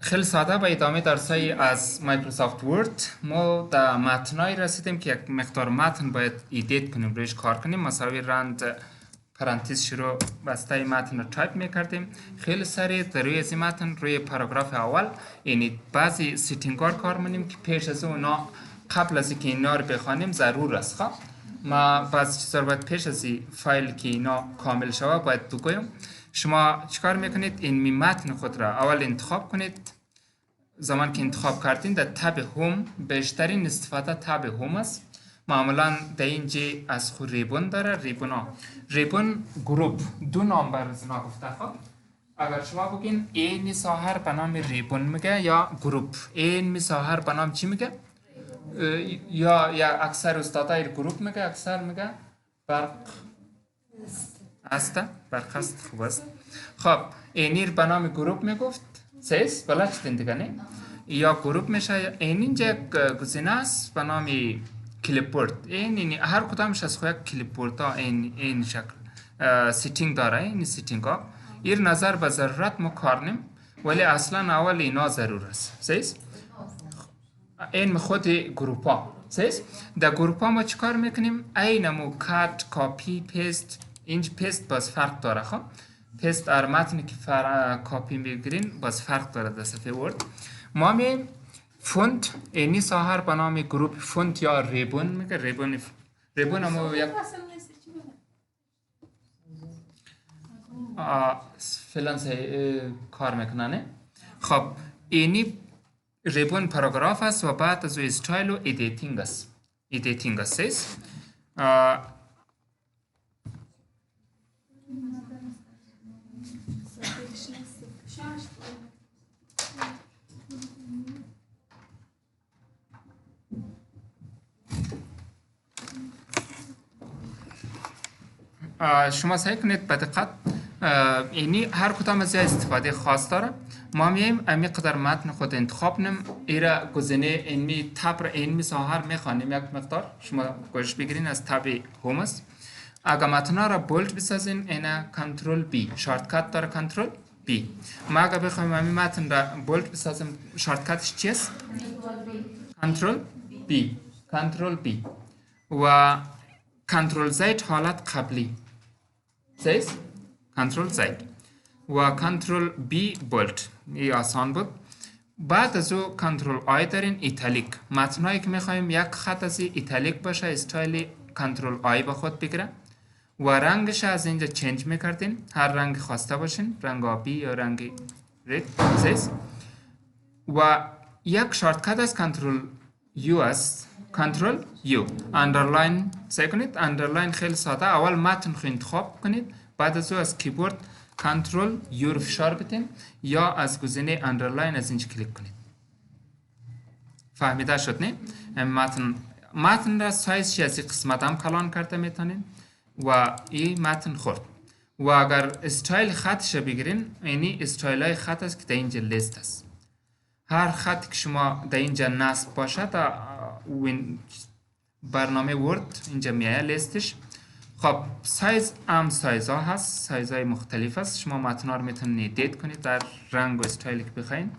خیلی ساده به ادامه درسای از مایکروسافت ورد ما در متنایی رسیدیم که یک مقدار متن باید ایدیت کنیم، رویش کار کنیم. مساوی رند پرانتز شروع بسته متن رو تایپ میکردیم. خیلی سریع در روی از متن روی پاراگراف اول یعنی بعضی سیتینگار کار منیم که پیش از اونا قبل از اینکه اینا رو بخوانیم ضرور است. خب ما بعضی چیزا رو باید پیش از فایل که اینا کامل شود باید بگویم. شما چیکار میکنید؟ این متن خود را اول انتخاب کنید. زمان که انتخاب کردین در تب هوم بیشترین استفاده تب هوم است. معمولا در اینجا از خود ریبون داره. ریبون گروپ دو نام بر ازنا گفته. خب اگر شما بگین این ساحر به نام ریبون میگه یا گروپ، این ساحر به نام چی میگه؟ یا اکثر استادای گروپ میگه، اکثر میگه برق است. برق است. خوب است. خب اینیر به نام گروپ میگفت سیس بلا چتین دیگه نه یا گروپ میشه. اینجا گزینه است به نام کلیپورت. این هر کدامش از خود کلیپورت ها این شکل سیتینگ داره. این سیتینگ ها ایر نظر به ضرورت ما کار نیم ولی اصلا اول اینا ضرور است. سیس این خود گروپ ها. سیس در گروپ ها ما چی کار میکنیم؟ اینمو کات کاپی پیست. اینج پیست باز فرق داره. خب پیست ار متنی که کاپی میگیرین باز فرق داره در صفحه ورد. ما می فونت اینی ساحر به نام گروپ فونت یا ریبون میگه. ریبون هم یک فلان کار میکنه. خب اینی ریبون پاراگراف است و بعد از استایل و ایدیتینگ است. ایدیتینگ است. شما سعی کنید به دقت. اینی هر کدام از استفاده خاص داره. ما میایم امی قدر متن خود انتخاب نیم. ایرا گزینه اینمی تب را اینمی ساحر میخوانیم یک مقدار. شما گوش بگیرین از تب هوم است. اگر متن را بولد بسازین اینا کنترل بی شارتکت داره. کنترل بی. ما اگر بخوایم امی متن را بولد بسازیم شارتکتش چیست؟ کنترل بی. کنترل بی و کنترل زید حالت قبلی. سیس کنترل زید و کنترل بی بولد. این آسان بود. بعد از او کنترل آی دارین ایتالیک. متنایی که میخوایم یک خط از ایتالیک باشه استایل کنترل آی با خود بگیره و رنگش از اینجا چنج میکردین. هر رنگ خواسته باشین، رنگ آبی یا رنگ رد. سیس و یک شارتکت از کنترل یو است. کنترل یو. اندرلاین سعی کنید. اندرلاین خیلی ساده. اول متن خو انتخاب کنید. بعد از او از کیبورد کنترل یو رو فشار بدین یا از گزینه اندرلاین از اینجا کلیک کنید. فهمیده شد نه؟ متن را سایزش از این قسمت هم کلان کرده میتونین و این متن خورد. و اگر استایل خطش بگیرین اینی استایل های خط است که در اینجا لیست است. هر خط که شما در اینجا نصب باشه در برنامه ورد اینجا میایه لیستش. خب سایز هم سایز ها هست. سایز های مختلف است. شما متن ها رو میتونید ایدیت کنید در رنگ و استایلی که بخواین.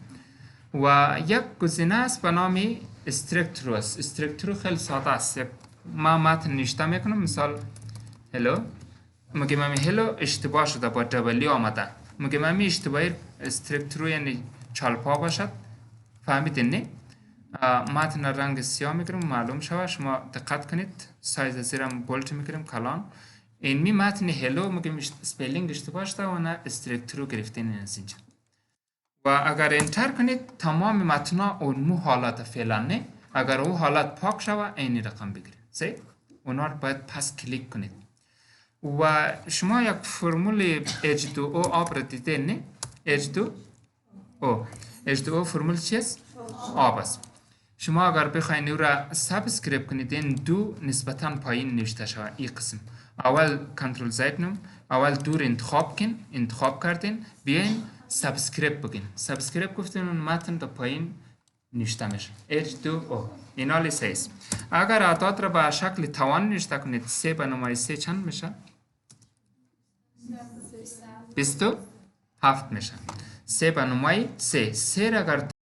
و یک گزینه است به نام استرکترو است. استرکترو خیلی ساده است. ما متن نوشته میکنم مثال هلو. میگم امی هلو اشتباه شده با دبلی آمده. میگم امی اشتباهی استرکترو یعنی چالپا باشد. فهمیدین نه؟ متن رنگ سیاه میگیرم معلوم شود. شما دقت کنید. سایز زیرم بولت میگیرم کلان. این متن هلو میگم سپیلینگ اشتباه شده و نه استرکترو گرفتین از اینجا. و اگر انتر کنید تمام متنها اون حالت فعلا نه. اگر او حالت پاک شود این رقم بگیرید. سی اونا رو باید پس کلیک کنید. و شما یک فرمول H2O آب را دیدین نه؟ H2O فرمول چیست؟ آب است. شما اگر بخواین او را سابسکریب کنید این دو نسبتاً پایین نوشته شود. این قسم اول کنترل زید نم اول دور انتخاب کردین بیاین سابسکریب بگین. سابسکریب گفتین اون متن در پایین نوشته میشه. H2O اینا لیسیس. اگر اعداد را به شکل توان نوشته کنید 3 به نمای 3 چند میشه؟ 27 میشه. 3 به نمای 3 را اگر